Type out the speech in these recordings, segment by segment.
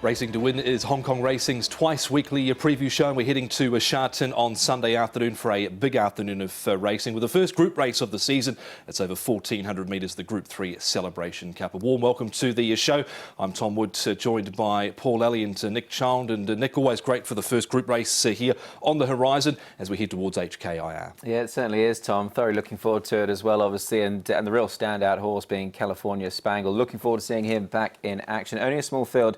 Racing to Win is Hong Kong Racing's twice-weekly preview show, and we're heading to Sha Tin on Sunday afternoon for a big afternoon of racing with the first group race of the season. It's over 1,400 metres, the Group 3 Celebration Cup. A warm welcome to the show. I'm Tom Wood, joined by Paul Alley and Nick Child. And Nick, always great for the first group race here on the horizon as we head towards HKIR. Yeah, it certainly is, Tom. Thoroughly looking forward to it as well, obviously, and the real standout horse being California Spangle. Looking forward to seeing him back in action. Only a small field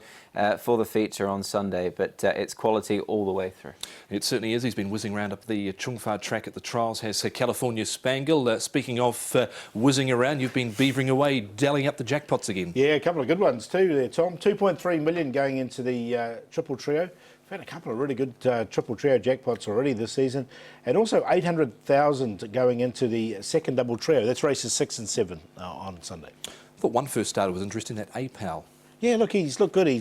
for the feature on Sunday, but it's quality all the way through. It certainly is. He's been whizzing around up the Chung Fa track at the trials, has California Spangle. Speaking of whizzing around, you've been beavering away, dallying up the jackpots again. Yeah, a couple of good ones too there, Tom. 2.3 million going into the triple trio. We've had a couple of really good triple trio jackpots already this season, and also 800,000 going into the second double trio. That's races 6 and 7 on Sunday. I thought one first starter was interesting, that APAL. Yeah, look, he's looked good. He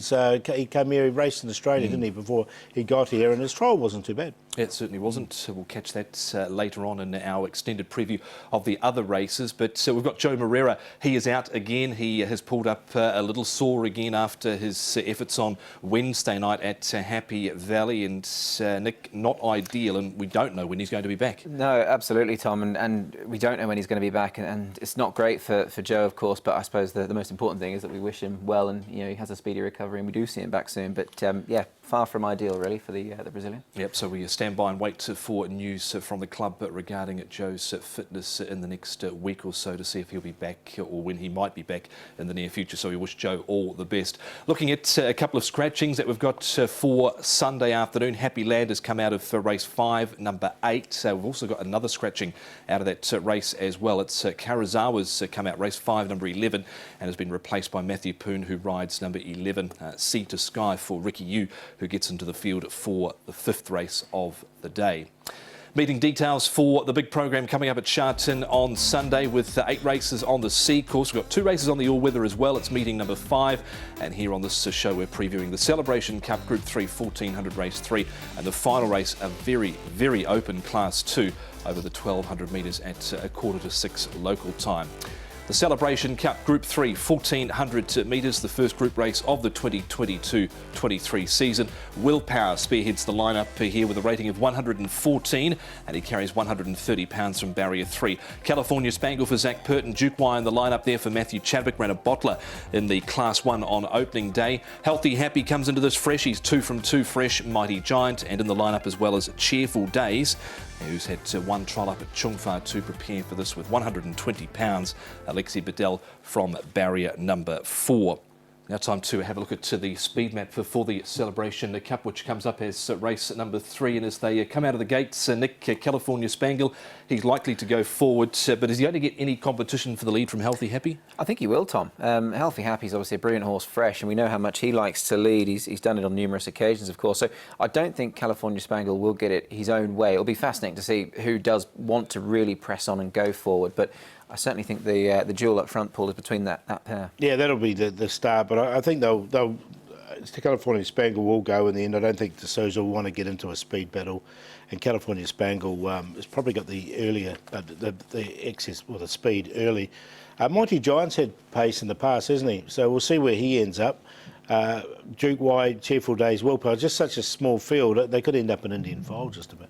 came here, he raced in Australia, didn't he, before he got here, and his trial wasn't too bad. It certainly wasn't. We'll catch that later on in our extended preview of the other races. But we've got Joe Moreira. He is out again. He has pulled up a little sore again after his efforts on Wednesday night at Happy Valley. And Nick, not ideal, and we don't know when he's going to be back. No, absolutely, Tom, and we don't know when he's going to be back, and it's not great for Joe, of course, but I suppose the most important thing is that we wish him well, and he has a speedy recovery, and we do see him back soon. But yeah, far from ideal, really, for the Brazilian. Yep, so we stand by and wait for news from the club regarding Joe's fitness in the next week or so to see if he'll be back or when he might be back in the near future. So we wish Joe all the best. Looking at a couple of scratchings that we've got for Sunday afternoon. Happy Land has come out of race 5, number 8. We've also got another scratching out of that race as well. It's Karazawa's come out race 5, number 11, and has been replaced by Matthew Poon, who rides number 11, Sea to Sky for Ricky Yu, who gets into the field for the 5th race of the day. Meeting details for the big program coming up at Sha Tin on Sunday with 8 races on the C course. We've got 2 races on the all-weather as well. It's meeting number 5, and here on this show we're previewing the Celebration Cup Group 3 1400 race 3, and the final race, a very, very open Class 2 over the 1200 metres at 5:45 local time. The Celebration Cup Group 3 1400 metres, the first group race of the 2022-23 season. Willpower spearheads the lineup here with a rating of 114, and he carries £130 from barrier 3. California Spangle for Zach Purton, Duke Y in the lineup there for Matthew Chadwick, ran a bottler in the Class 1 on opening day. Healthy Happy comes into this fresh, he's 2 from 2 fresh. Mighty Giant, and in the lineup as well as Cheerful Days, who's had one trial up at Chung Fa to prepare for this with £120. Alexi Bedell from barrier number 4. Now time to have a look at the speed map for the Celebration Cup, which comes up as race number 3. And as they come out of the gates, Nick, California Spangle, he's likely to go forward. But is he going to get any competition for the lead from Healthy Happy? I think he will, Tom. Healthy Happy is obviously a brilliant horse, fresh, and we know how much he likes to lead. He's done it on numerous occasions, of course. So I don't think California Spangle will get it his own way. It'll be fascinating to see who does want to really press on and go forward. But I certainly think the duel up front, Paul, is between that pair. Yeah, that'll be the start, but I think they'll California Spangle will go in the end. I don't think De Souza will want to get into a speed battle, and California Spangle has probably got the earlier the excess or the speed early. Mighty Giant's had pace in the past, hasn't he? So we'll see where he ends up. Duke Y, Cheerful Days, Willpower, just such a small field, they could end up in Indian Foal just a bit.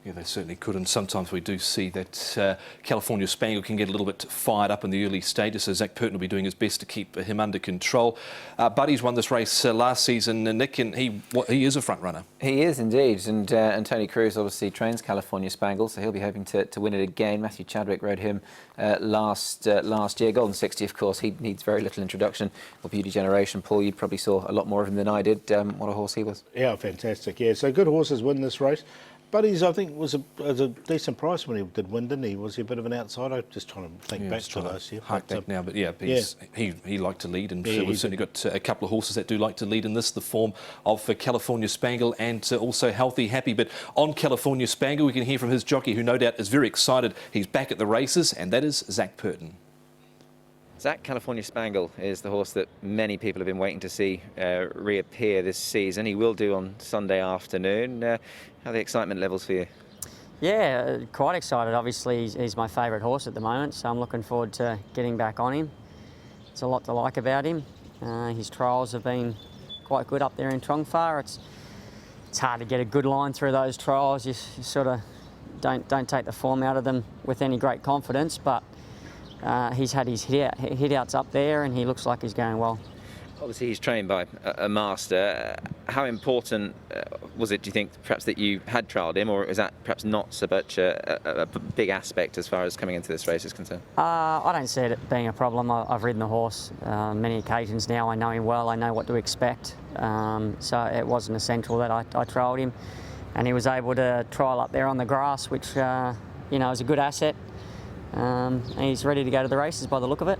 Yeah, they certainly could, and sometimes we do see that California Spangle can get a little bit fired up in the early stages, so Zach Purton will be doing his best to keep him under control. Buddy's won this race last season, Nick, and he is a front runner. He is indeed, and Tony Cruz obviously trains California Spangle, so he'll be hoping to win it again. Matthew Chadwick rode him last year. Golden 60, of course, he needs very little introduction. Or Beauty Generation, Paul, you probably saw a lot more of him than I did. What a horse he was. Yeah, fantastic. Yeah, so good horses win this race. Buddies, I think, was a decent price when he did win, didn't he? Was he a bit of an outsider? Just trying to think back to last year. Hark back now, but yeah, he liked to lead, and we've certainly got a couple of horses that do like to lead in this, the form of California Spangle and also Healthy Happy. But on California Spangle, we can hear from his jockey, who no doubt is very excited. He's back at the races, and that is Zach Purton. Zach, California Spangle is the horse that many people have been waiting to see reappear this season. He will do on Sunday afternoon. How are the excitement levels for you? Yeah, quite excited. Obviously, he's my favourite horse at the moment, so I'm looking forward to getting back on him. There's a lot to like about him. His trials have been quite good up there in Trongfar. It's hard to get a good line through those trials. You sort of don't take the form out of them with any great confidence, but he's had his hit outs up there, and he looks like he's going well. Obviously, he's trained by a master. How important was it, do you think, perhaps that you had trialled him, or is that perhaps not so much a big aspect as far as coming into this race is concerned? I don't see it being a problem. I've ridden the horse many occasions now. I know him well. I know what to expect. So it wasn't essential that I trialled him, and he was able to trial up there on the grass, which is a good asset. He's ready to go to the races by the look of it.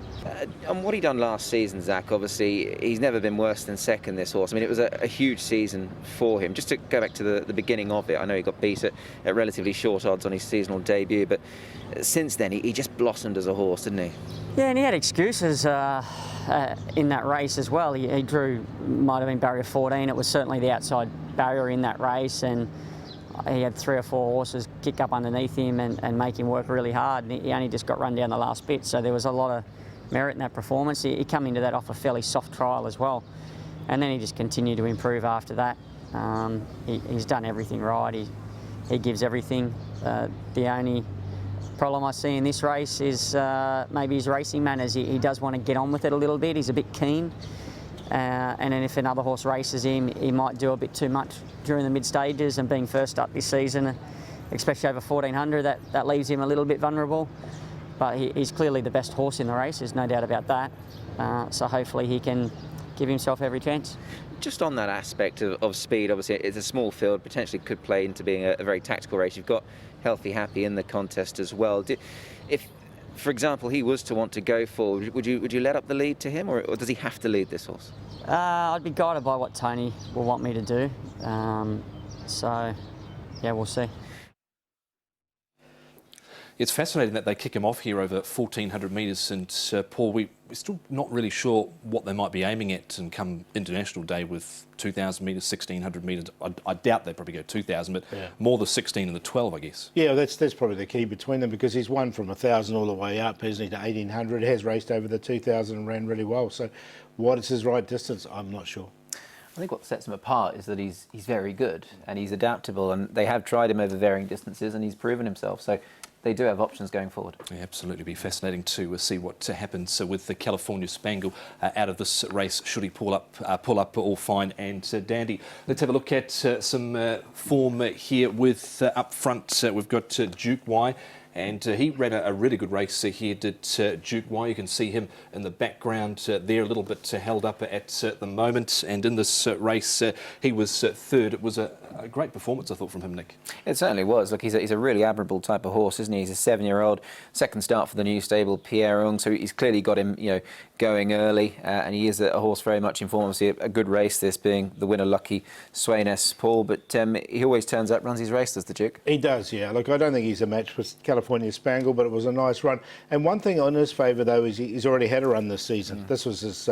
And what he done last season, Zach, obviously he's never been worse than second, this horse. I mean, it was a huge season for him. Just to go back to the beginning of it, I know he got beat at relatively short odds on his seasonal debut, but since then he just blossomed as a horse, didn't he? Yeah, and he had excuses in that race as well. He drew, might have been barrier 14. It was certainly the outside barrier in that race, and he had 3 or 4 horses kick up underneath him and make him work really hard, and he only just got run down the last bit, so there was a lot of merit in that performance. He come into that off a fairly soft trial as well, and then he just continued to improve after that. He's done everything right. He gives everything. The only problem I see in this race is maybe his racing manners. He does want to get on with it a little bit. He's a bit keen. And then if another horse races him, he might do a bit too much during the mid-stages, and being first up this season, especially over 1400, that leaves him a little bit vulnerable. But he's clearly the best horse in the race, there's no doubt about that. So hopefully he can give himself every chance. Just on that aspect of speed, obviously it's a small field, potentially could play into being a very tactical race. You've got Healthy Happy in the contest as well. If, for example, he was to want to go forward, would you let up the lead to him, or does he have to lead this horse? I'd be guided by what Tony will want me to do. So, yeah, we'll see. It's fascinating that they kick him off here over 1,400 metres, and Paul, we're still not really sure what they might be aiming at and come International Day with 2,000 metres, 1,600 metres. I doubt they probably go 2,000, but more the 16 and the 12, I guess. Yeah, that's probably the key between them, because he's won from 1,000 all the way up, hasn't he, to 1,800. He has raced over the 2,000 and ran really well. So what is his right distance? I'm not sure. I think what sets him apart is that he's very good and he's adaptable, and they have tried him over varying distances and he's proven himself. So they do have options going forward. Yeah, absolutely, be fascinating to see what happens with the California Spangle out of this race. Should he pull up all fine and dandy. Let's have a look at some form here with up front. We've got Duke Y. And he ran a really good race here, did Duke Y. You can see him in the background there, a little bit held up at the moment. And in this race, he was third. It was a great performance, I thought, from him, Nick. It certainly was. Look, he's a really admirable type of horse, isn't he? He's a 7-year-old, second start for the new stable, Pierre Ung. So he's clearly got him, going early, and he is a horse very much in form. Obviously, a good race, this being the winner, Lucky Swain S. Paul. But he always turns up, runs his race, does the Duke? He does, yeah. Look, I don't think he's a match for California Spangle, but it was a nice run. And one thing on his favour, though, is he's already had a run this season. This was his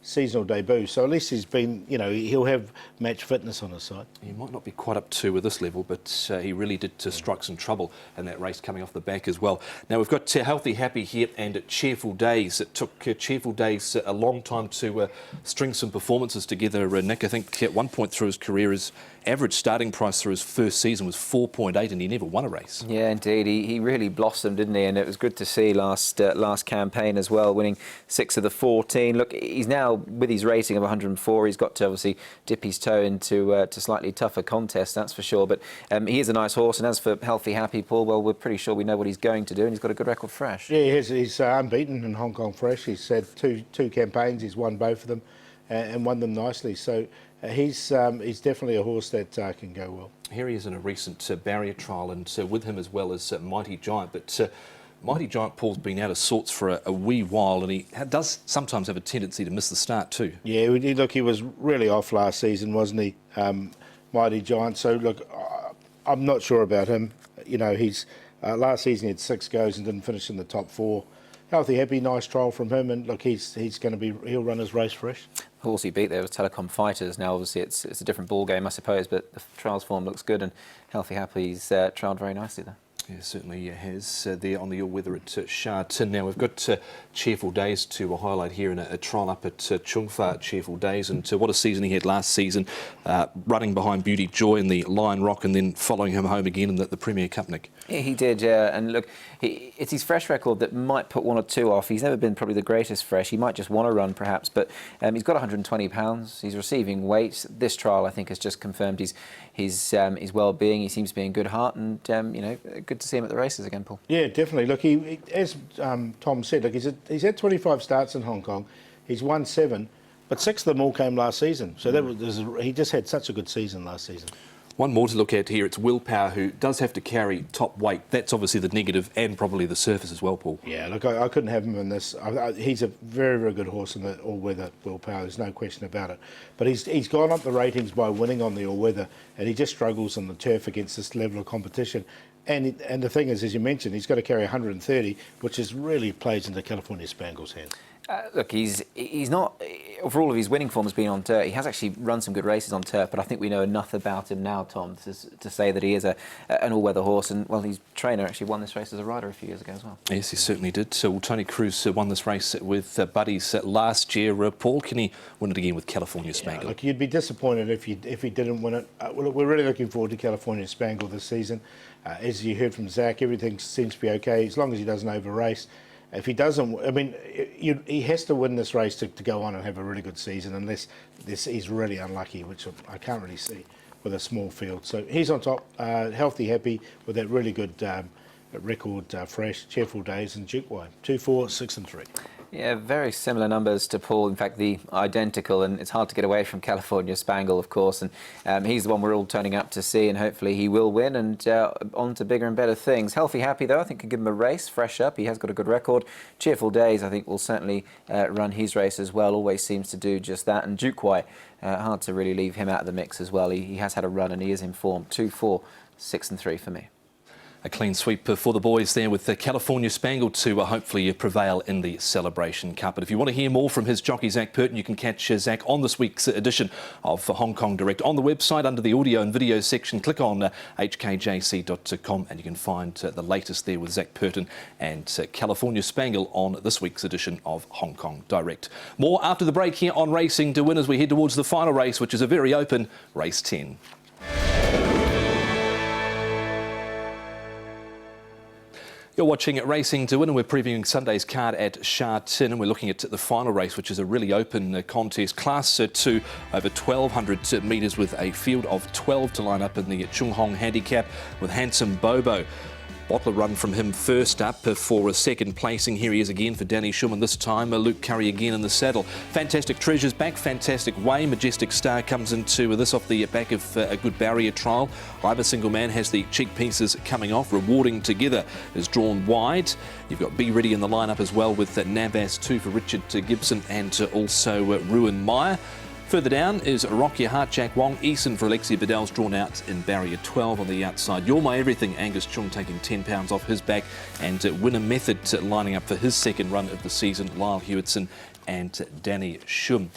seasonal debut, so at least he's been, he'll have match fitness on his side. He might not be quite up to this level, but he really did strike some trouble in that race coming off the back as well. Now we've got Healthy Happy here and Cheerful Days. It took Cheerful Days a long time to string some performances together. Nick, I think at one point through his career, his average starting price through his first season was 4.8, and he never won a race. Yeah, indeed. He really blossomed, didn't he? And it was good to see last campaign as well, winning 6 of the 14. Look, he's now with his rating of 104. He's got to obviously dip his toe into to slightly tougher contests, that's for sure. But he is a nice horse. And as for Healthy Happy, Paul, well, we're pretty sure we know what he's going to do, and he's got a good record fresh. Yeah, he's unbeaten in Hong Kong fresh. He's had two campaigns. He's won both of them and won them nicely. So he's definitely a horse that can go well. Here he is in a recent barrier trial, and with him as well as Mighty Giant. But Mighty Giant, Paul's been out of sorts for a wee while, and he does sometimes have a tendency to miss the start too. Yeah, look, he was really off last season, wasn't he, Mighty Giant? So look, I'm not sure about him. He's last season he had 6 goes and didn't finish in the top 4. Healthy Happy, nice trial from him, and look, he'll run his race fresh. The horse he beat there was Telecom Fighters. Now obviously it's a different ball game, I suppose, but the trials form looks good, and Healthy Happy's trialled very nicely there. Yeah, certainly has there on the all-weather at Sha Tin. Now we've got cheerful days to highlight here in a trial up at Chungfa, cheerful days, and what a season he had last season, running behind Beauty Joy in the Lion Rock and then following him home again in the Premier Cup, Nick. Yeah, he did, yeah. And look, it's his fresh record that might put one or two off. He's never been probably the greatest fresh. He might just want to run, perhaps, but he's got 120 pounds. He's receiving weight. This trial, I think, has just confirmed his well-being. He seems to be in good heart, and you know, good to see him at the races again, Paul. Yeah, definitely. Look, he as Tom said, look, he's had 25 starts in Hong Kong. He's won 7, but 6 of them all came last season. So he just had such a good season last season. One more to look at here, it's Willpower, who does have to carry top weight. That's obviously the negative and probably the surface as well, Paul. Yeah, look, I couldn't have him in this. He's a very, very good horse in the all-weather Willpower, there's no question about it. But he's gone up the ratings by winning on the all-weather, and he just struggles on the turf against this level of competition. And the thing is, as you mentioned, he's got to carry 130, which is really plays into California Spangle's hands. Look, he's not, for all of his winning form has been on dirt. He has actually run some good races on turf, but I think we know enough about him now, Tom, to say that he is an all-weather horse. And, well, his trainer actually won this race as a rider a few years ago as well. Yes, he certainly did. So Tony Cruz won this race with Buddies last year. Paul, can he win it again with California Spangle? Yeah, look, you'd be disappointed if he didn't win it. Well, look, we're really looking forward to California Spangle this season. As you heard from Zach, everything seems to be okay, as long as he doesn't over-race. If he doesn't, I mean, he has to win this race to go on and have a really good season, unless he's really unlucky, which I can't really see with a small field. So he's on top, healthy, happy, with that really good record, fresh, cheerful days, and Duke Wine. 2, 4, 6 and 3. Yeah, very similar numbers to Paul. In fact, the identical, and it's hard to get away from California Spangle, of course. And he's the one we're all turning up to see, and hopefully he will win and on to bigger and better things. Healthy, happy, though, I think can give him a race, fresh up. He has got a good record. Cheerful Days, I think, will certainly run his race as well. Always seems to do just that. And Duke Wai, hard to really leave him out of the mix as well. He has had a run and he is in form. 2, 4, 6 and 3 for me. A clean sweep for the boys there with the California Spangle to hopefully prevail in the Celebration Cup. But if you want to hear more from his jockey, Zach Purton, you can catch Zach on this week's edition of Hong Kong Direct on the website under the audio and video section. Click on hkjc.com and you can find the latest there with Zach Purton and California Spangle on this week's edition of Hong Kong Direct. More after the break here on Racing to Win as we head towards the final race, which is a very open race 10. You're watching Racing to Win, and we're previewing Sunday's card at Sha Tin, and we're looking at the final race, which is a really open contest. Class 2 over 1,200 metres with a field of 12 to line up in the Chung Hong handicap with Handsome Bobo. Bottler run from him first up for a second placing. Here he is again for Danny Schumann, this time Luke Curry again in the saddle. Fantastic Treasure's back, Fantastic Way. Majestic Star comes into this off the back of a good barrier trial. Either single man has the cheek pieces coming off. Rewarding Together is drawn wide. You've got Be Ready in the lineup as well with Navas 2 for Richard Gibson and also Ruin Meyer. Further down is Rock Your Heart, Jack Wong. Eason for Alexia Bedell's drawn out in barrier 12 on the outside. You're My Everything, Angus Chung taking £10 off his back. And Winner Method lining up for his second run of the season. Lyle Hewitson and Danny Shum.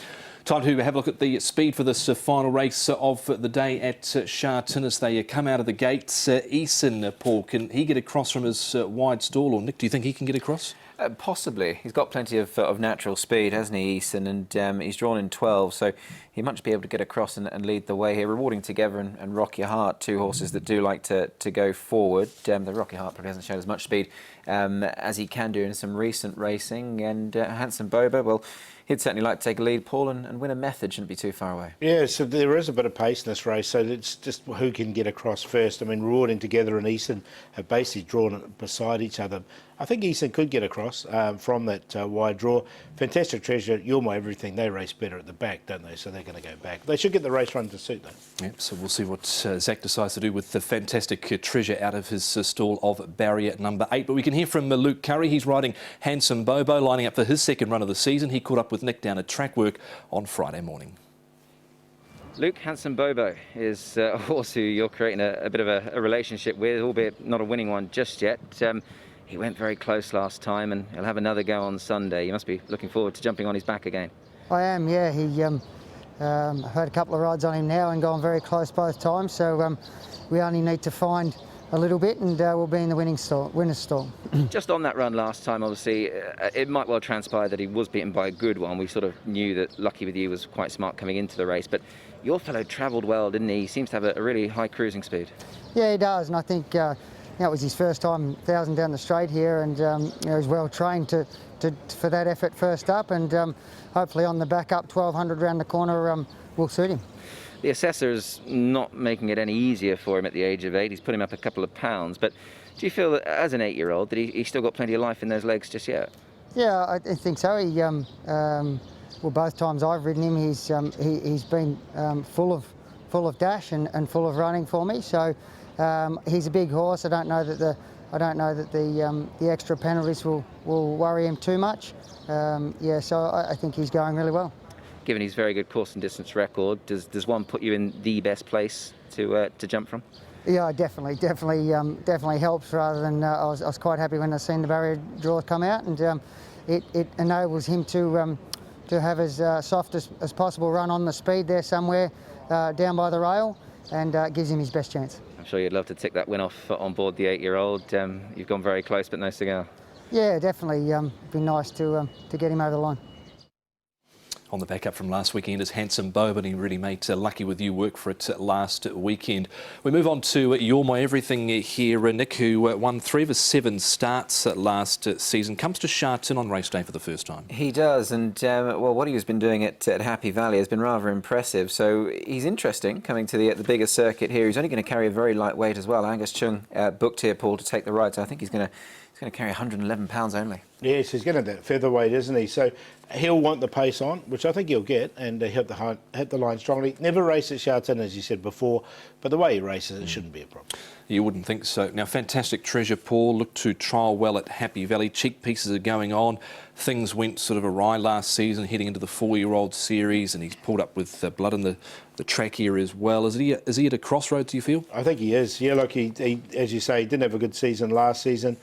Time to have a look at the speed for this final race of the day at Sha Tin as they come out of the gates. Eason, Paul, can he get across from his wide stall? Or Nick, do you think he can get across? Possibly. He's got plenty of natural speed, hasn't he, Eason? And he's drawn in 12, so he might be able to get across and lead the way here. Rewarding Together and Rock Your Heart, 2 horses that do like to go forward. The Rock Your Heart probably hasn't shown as much speed as he can do in some recent racing. And Handsome Boba, well, he'd certainly like to take a lead, Paul, and Winner Method shouldn't be too far away. Yeah, so there is a bit of pace in this race, so it's just who can get across first. I mean, Rewarding Together and Eason have basically drawn beside each other. I think Eason could get across from that wide draw. Fantastic Treasure, You're My Everything, they race better at the back, don't they? So they're going to go back. They should get the race run to suit them. Yep, so we'll see what Zach decides to do with the Fantastic Treasure out of his stall of barrier number 8. But we can hear from Luke Curry. He's riding Handsome Bobo, lining up for his second run of the season. He caught up with Nick down at track work on Friday morning. Luke, Handsome Bobo is a horse who you're creating a bit of a relationship with, albeit not a winning one just yet. He went very close last time and he'll have another go on Sunday. You must be looking forward to jumping on his back again. I am, yeah. He heard a couple of rides on him now and gone very close both times, so we only need to find a little bit, and we'll be in the winner's stall. Just on that run last time, obviously, it might well transpire that he was beaten by a good one. We sort of knew that Lucky With You was quite smart coming into the race, but your fellow travelled well, didn't he? He seems to have a really high cruising speed. Yeah, he does, and I think it was his first time 1,000 down the straight here, and he was well trained for that effort first up, and hopefully on the back up 1,200 round the corner will suit him. The assessor is not making it any easier for him at the age of 8. He's put him up a couple of pounds, but do you feel that as an 8-year-old that he's still got plenty of life in those legs just yet? Yeah, I think so. He, well, both times I've ridden him, he's been full of dash and full of running for me. So he's a big horse. I don't know that the extra penalties will worry him too much. Yeah, so I think he's going really well. Given his very good course and distance record, does one put you in the best place to jump from? Yeah, definitely helps. Rather than I was quite happy when I seen the barrier draw come out, and it enables him to have as soft as possible run on the speed there somewhere down by the rail, and gives him his best chance. I'm sure you'd love to tick that win off on board the 8-year-old. You've gone very close, but no cigar. Yeah, definitely. Be nice to get him over the line. On the backup from last weekend is Handsome Bo, but he really made Lucky With You work for it last weekend. We move on to You're My Everything here. Nick, who won 3 of his 7 starts last season, comes to Sha Tin on race day for the first time. He does, and well, what he has been doing at Happy Valley has been rather impressive. So he's interesting coming to the bigger circuit here. He's only going to carry a very light weight as well. Angus Chung booked here, Paul, to take the ride, so I think he's going to carry 111 pounds only. Yes, he's getting that featherweight, isn't he? So he'll want the pace on, which I think he'll get, and hit the line strongly. Never raced at Sha Tin, as you said before, but the way he races, it shouldn't be a problem. You wouldn't think so. Now, Fantastic Treasure, Paul, looked to trial well at Happy Valley. Cheek pieces are going on. Things went sort of awry last season, heading into the 4-year-old series, and he's pulled up with blood in the track area as well. Is he at a crossroads, do you feel? I think he is. Yeah, look, he as you say, he didn't have a good season last season.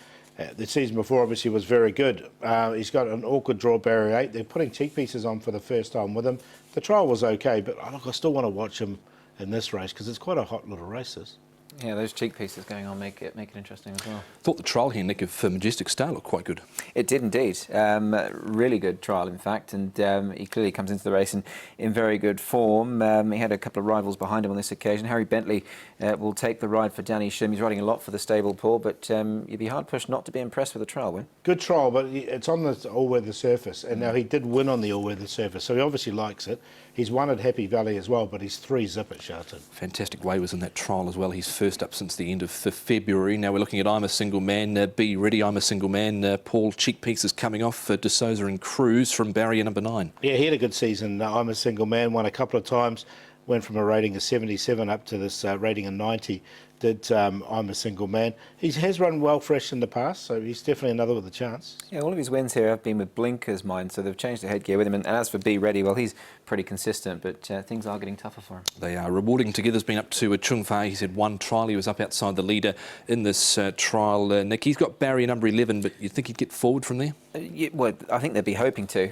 The season before obviously was very good. He's got an awkward draw, barrier 8. They're putting cheek pieces on for the first time with him. The trial was okay, but look, I still want to watch him in this race because it's quite a hot little race, this. Yeah, those cheek pieces going on make it interesting as well. Thought the trial here, Nick, of Majestic Star looked quite good. It did indeed. Really good trial, in fact, and he clearly comes into the race in very good form. He had a couple of rivals behind him on this occasion. Harry Bentley will take the ride for Danny Shim. He's riding a lot for the stable, Paul, but you'd be hard-pushed not to be impressed with the trial win. Good trial, but it's on the all-weather surface, and now he did win on the all-weather surface, so he obviously likes it. He's won at Happy Valley as well, but he's 3-zip at Sha Tin. Fantastic Way was in that trial as well. He's first up since the end of February. Now we're looking at I'm a Single Man. Be Ready, I'm a Single Man. Paul, cheek pieces coming off De Souza and Cruz from barrier number 9. Yeah, he had a good season. I'm a Single Man, won a couple of times, went from a rating of 77 up to this rating of 90. Did I'm a Single Man. He has run well fresh in the past, so he's definitely another with a chance. Yeah, all of his wins here have been with blinkers, mind, so they've changed the headgear with him. And as for Be Ready, well, he's pretty consistent, but things are getting tougher for him. They are. Rewarding Together's been up to Chung Fei. He's had 1 trial. He was up outside the leader in this trial. Nick, he's got barrier number 11, but you think he'd get forward from there? Yeah, well, I think they'd be hoping to,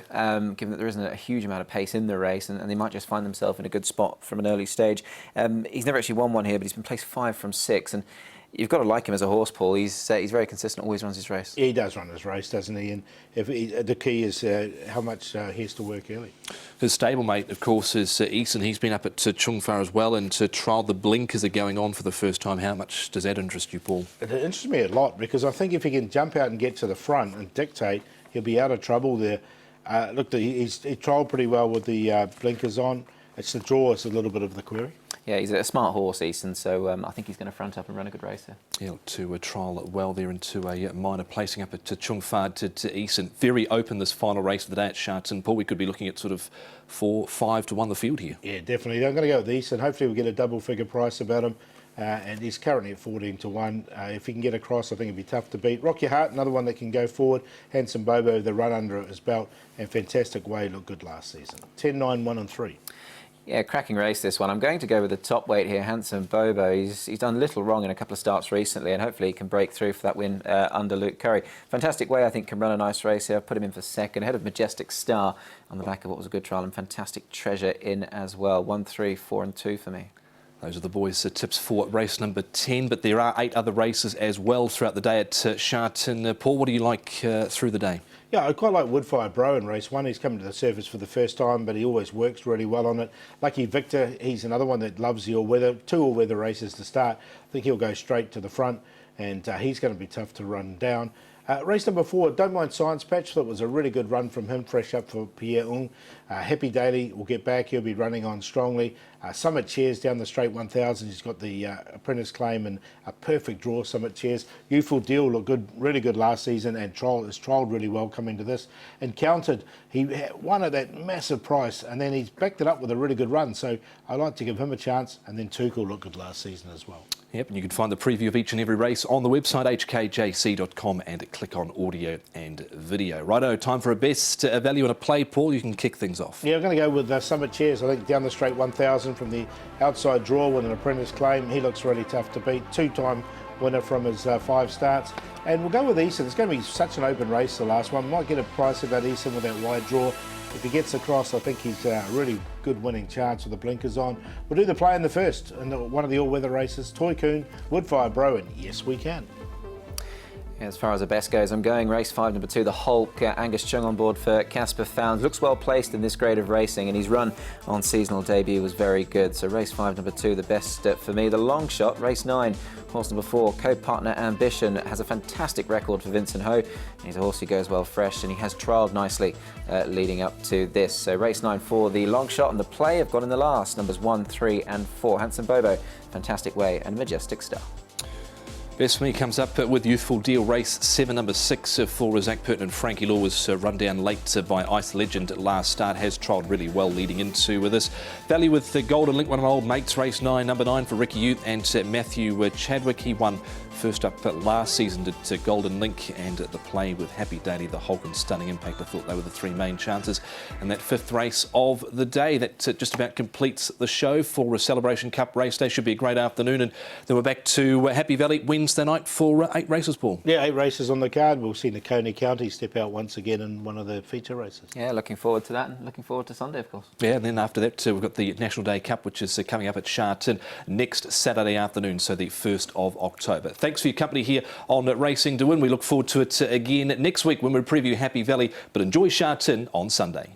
given that there isn't a huge amount of pace in the race, and they might just find themselves in a good spot from an early stage. He's never actually won one here, but he's been placed 5 from 6, and you've got to like him as a horse, Paul. He's very consistent, always runs his race. Yeah, he does run his race, doesn't he? And the key is how much he has to work early. His stablemate, of course, is Eason. He's been up at Chung Fei as well, and to trial the blinkers are going on for the first time. How much does that interest you, Paul? It interests me a lot, because I think if he can jump out and get to the front and dictate, he'll be out of trouble there. Look, he trialled pretty well with the blinkers on. It's the draw is a little bit of the query. Yeah, he's a smart horse, Easton, so I think he's going to front up and run a good race there. Yeah, to trial well there into a minor, placing up at Chung Fei to Easton. Very open this final race of the day at Sha Tin. Paul, we could be looking at sort of 4-5 to 1 the field here. Yeah, definitely. I'm going to go with Easton. Hopefully we'll get a double-figure price about him. And he's currently at 14 to 1. If he can get across, I think it'd be tough to beat. Rock Your Heart, another one that can go forward. Handsome Bobo, the run under his belt, and Fantastic Way looked good last season. 10, 9, 1 and 3. Yeah, cracking race this one. I'm going to go with the top weight here, Handsome Bobo. He's done little wrong in a couple of starts recently, and hopefully he can break through for that win under Luke Curry. Fantastic Way, I think, can run a nice race here. I've put him in for second, ahead of Majestic Star on the back of what was a good trial, and Fantastic Treasure in as well. 1, 3, 4 and 2 for me. Those are the boys' tips for race number 10, but there are 8 other races as well throughout the day at Sha Tin. Paul, what do you like through the day? Yeah, I quite like Woodfire Bro in race 1. He's coming to the surface for the first time, but he always works really well on it. Lucky Victor, he's another one that loves the all-weather. 2 all-weather races to start. I think he'll go straight to the front, and he's going to be tough to run down. Race number 4, Don't Mind Science Patch. That was a really good run from him, fresh up for Pierre Ung. Happy Daily will get back. He'll be running on strongly. Summit Chairs down the straight 1000. He's got the apprentice claim and a perfect draw, Summit Chairs. Youthful Deal looked good, really good last season, and has trialled really well coming to this. And Counted, he won at that massive price, and then he's backed it up with a really good run. So I like to give him a chance. And then Tuchel looked good last season as well. Yep, and you can find the preview of each and every race on the website hkjc.com and click on audio and video. Righto, time for a best value and a play. Paul, you can kick things off. Yeah, I'm going to go with Summit Chairs. I think down the straight 1000 from the outside draw with an apprentice claim. He looks really tough to beat. 2-time winner from his 5 starts. And we'll go with Eason. It's going to be such an open race, the last one. Might get a price about Eason with that wide draw. If he gets across, I think he's a really good winning chance with the blinkers on. We'll do the play in the first, in one of the all-weather races. Toy Coon, Woodfire Bro, and yes, we can. As far as the best goes, I'm going race 5, number 2, the Hulk. Angus Chung on board for Casper Found. Looks well placed in this grade of racing, and his run on seasonal debut was very good. So race 5, number 2, the best for me. The long shot, race 9, horse number 4, co-partner Ambition, has a fantastic record for Vincent Ho. He's a horse who goes well fresh, and he has trialled nicely leading up to this. So race 9 for the long shot, and the play I've got in the last, numbers 1, 3 and 4. Handsome Bobo, Fantastic Way and Majestic Star. Best for me comes up with Youthful Deal, race 7, number 6 for Zach Purton and Frankie Law was run down late by Ice Legend at last start. Has trialled really well leading into this. Value with the Golden Link, one of my old mates, race 9, number 9 for Ricky Youth and Matthew Chadwick. He won first up last season to Golden Link, and the play with Happy Daily, the Hulk and Stunning Impact. I thought they were the 3 main chances. And that 5th race of the day, that just about completes the show for a Celebration Cup race day. Should be a great afternoon, and then we're back to Happy Valley Wednesday night for 8 races, Paul. Yeah, 8 races on the card. We'll see Nakoni County step out once again in one of the feature races. Yeah, looking forward to that, and looking forward to Sunday, of course. Yeah, and then after that, we've got the National Day Cup, which is coming up at Sha Tin next Saturday afternoon, so the 1st of October. Thanks for your company here on Racing to Win. We look forward to it again next week when we preview Happy Valley, but enjoy Sha Tin on Sunday.